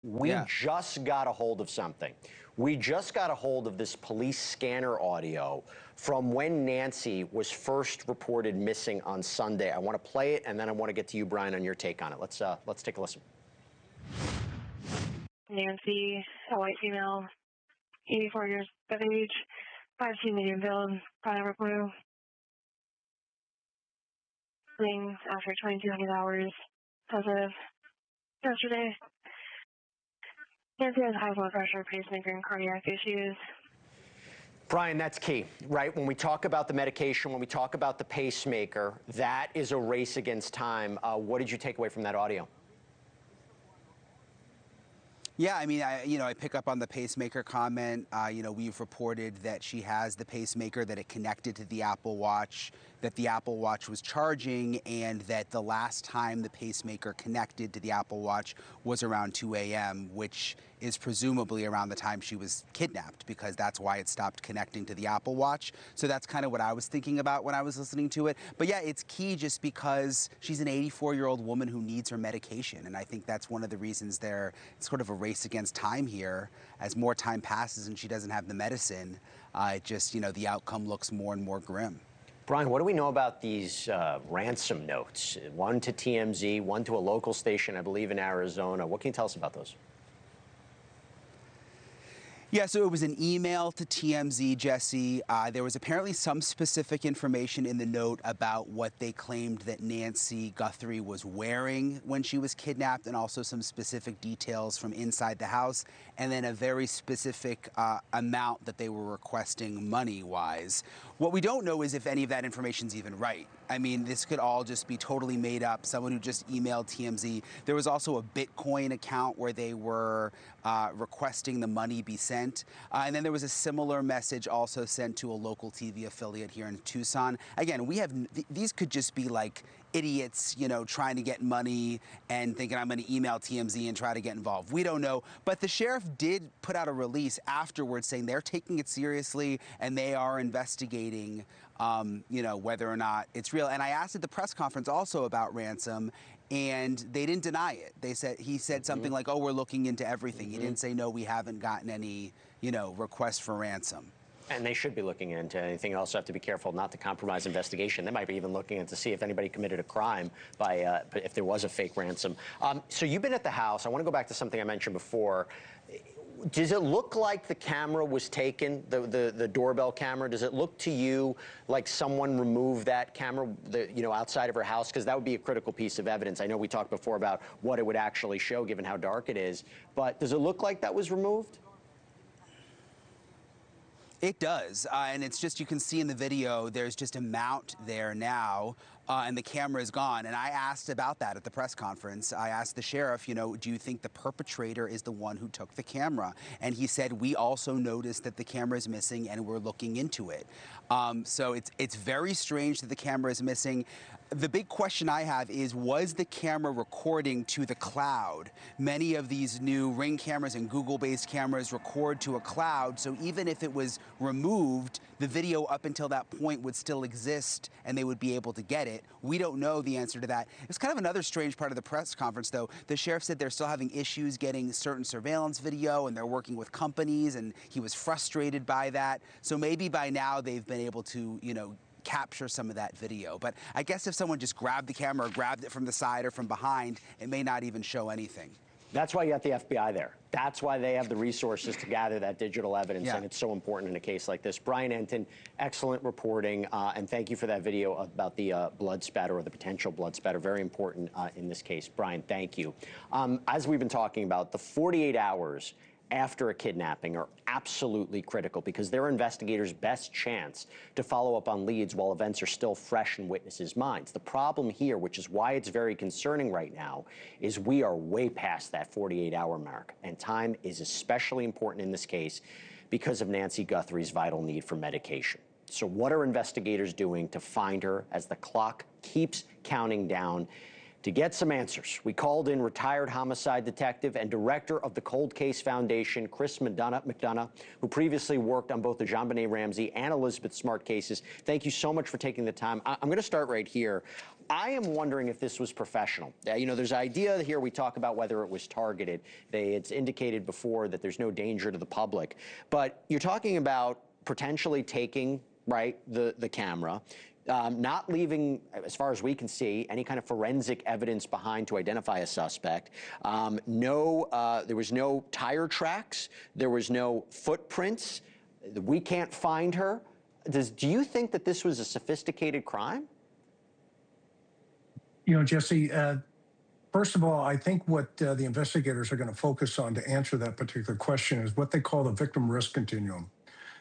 We just got a hold of something. We just got a hold of this police scanner audio from when Nancy was first reported missing on Sunday. I want to play it, and then I want to get to you, Brian, on your take on it. Let's take a listen. Nancy, a white female, 84 years of age, 5'2" medium build, brown blue. Missing after 2,200 hours as of yesterday. Nancy has high blood pressure, pacemaker, and cardiac issues. Brian, that's key, right? When we talk about the medication, when we talk about the pacemaker, that is a race against time. What did you take away from that audio? Yeah, I mean, I pick up on the pacemaker comment. We've reported that she has the pacemaker, that it connected to the Apple Watch, that the Apple Watch was charging, and that the last time the pacemaker connected to the Apple Watch was around 2 a.m., which is presumably around the time she was kidnapped, because that's why it stopped connecting to the Apple Watch. So that's kind of what I was thinking about when I was listening to it. But yeah, it's key just because she's an 84-year-old woman who needs her medication. And I think that's one of the reasons it's sort of a race against time here. As more time passes and she doesn't have the medicine, the outcome looks more and more grim. Brian, what do we know about these ransom notes? One to TMZ, one to a local station, I believe, in Arizona. What can you tell us about those? Yeah, so it was an email to TMZ, Jesse. There was apparently some specific information in the note about what they claimed that Nancy Guthrie was wearing when she was kidnapped, and also some specific details from inside the house, and then a very specific amount that they were requesting money-wise. What we don't know is if any of that information's even right. I mean, this could all just be totally made up, someone who just emailed TMZ. There was also a Bitcoin account where they were requesting the money be sent. And then there was a similar message also sent to a local TV affiliate here in Tucson. Again, these could just be like idiots, trying to get money and thinking I'm going to email TMZ and try to get involved. We don't know. But the sheriff did put out a release afterwards saying they're taking it seriously and they are investigating whether or not it's real. And I asked at the press conference also about Ransom, and they didn't deny it. He said something like, "Oh, we're looking into everything." He didn't say, "No, we haven't gotten any, requests for ransom." And they should be looking into anything. Also have to be careful not to compromise investigation. They might be even looking into see if anybody committed a crime if there was a fake ransom. So you've been at the house. I want to go back to something I mentioned before. Does it look like the camera was taken, the doorbell camera? Does it look to you like someone removed that camera, outside of her house? Because that would be a critical piece of evidence. I know we talked before about what it would actually show, given how dark it is. But does it look like that was removed? It does, and it's just, you can see in the video, there's just a mount there now, and the camera is gone. And I asked about that at the press conference. I asked the sheriff, do you think the perpetrator is the one who took the camera? And he said, we also noticed that the camera is missing and we're looking into it. So it's very strange that the camera is missing. The big question I have is, was the camera recording to the cloud? Many of these new Ring cameras and Google-based cameras record to a cloud, so even if it was removed, the video up until that point would still exist and they would be able to get it. We don't know the answer to that. It's kind of another strange part of the press conference, though. The sheriff said they're still having issues getting certain surveillance video, and they're working with companies, and he was frustrated by that. So maybe by now they've been able to, capture some of that video. But I guess if someone just grabbed the camera or grabbed it from the side or from behind, it may not even show anything. That's why you got the FBI there. That's why they have the resources to gather that digital evidence, and it's so important in a case like this. Brian Entin, excellent reporting, and thank you for that video about the blood spatter, or the potential blood spatter. Very important in this case. Brian, thank you. As we've been talking about, the 48 hours after a kidnapping are absolutely critical, because they're investigators' best chance to follow up on leads while events are still fresh in witnesses' minds. The problem here, which is why it's very concerning right now, is we are way past that 48-hour mark, and time is especially important in this case because of Nancy Guthrie's vital need for medication. So what are investigators doing to find her as the clock keeps counting down? To get some answers, we called in retired homicide detective and director of the Cold Case Foundation, Chris McDonough, who previously worked on both the JonBenet Ramsey and Elizabeth Smart cases. Thank you so much for taking the time. I'm going to start right here. I am wondering if this was professional. You know, there's an idea here, we talk about whether it was targeted. It's indicated before that there's no danger to the public. But you're talking about potentially taking, right, the camera, not leaving, as far as we can see, any kind of forensic evidence behind to identify a suspect. There was no tire tracks. There was no footprints. We can't find her. Do you think that this was a sophisticated crime? You know, Jesse, first of all, I think what the investigators are going to focus on to answer that particular question is what they call the victim risk continuum.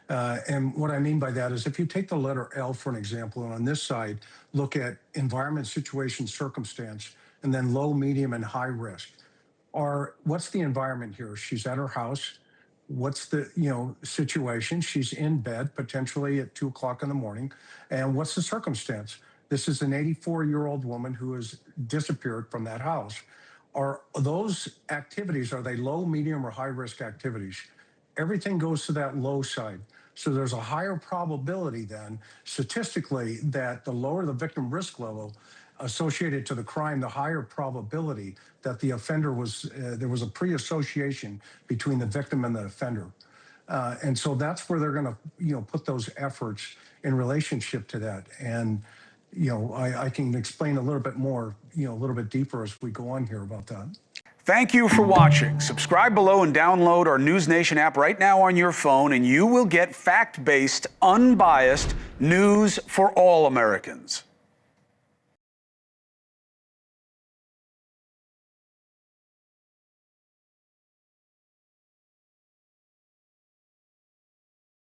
And what I mean by that is if you take the letter L, for an example, and on this side, look at environment, situation, circumstance, and then low, medium, and high risk. What's the environment here? She's at her house. What's the situation? She's in bed, potentially at 2 o'clock in the morning. And what's the circumstance? This is an 84-year-old woman who has disappeared from that house. Are those activities, are they low, medium, or high-risk activities? Everything goes to that low side. So there's a higher probability then, statistically, that the lower the victim risk level associated to the crime, the higher probability that the offender there was a pre-association between the victim and the offender. And so that's where they're going to, put those efforts in relationship to that. And, I can explain a little bit more, a little bit deeper as we go on here about that. Thank you for watching. Subscribe below and download our NewsNation app right now on your phone, and you will get fact-based, unbiased news for all Americans.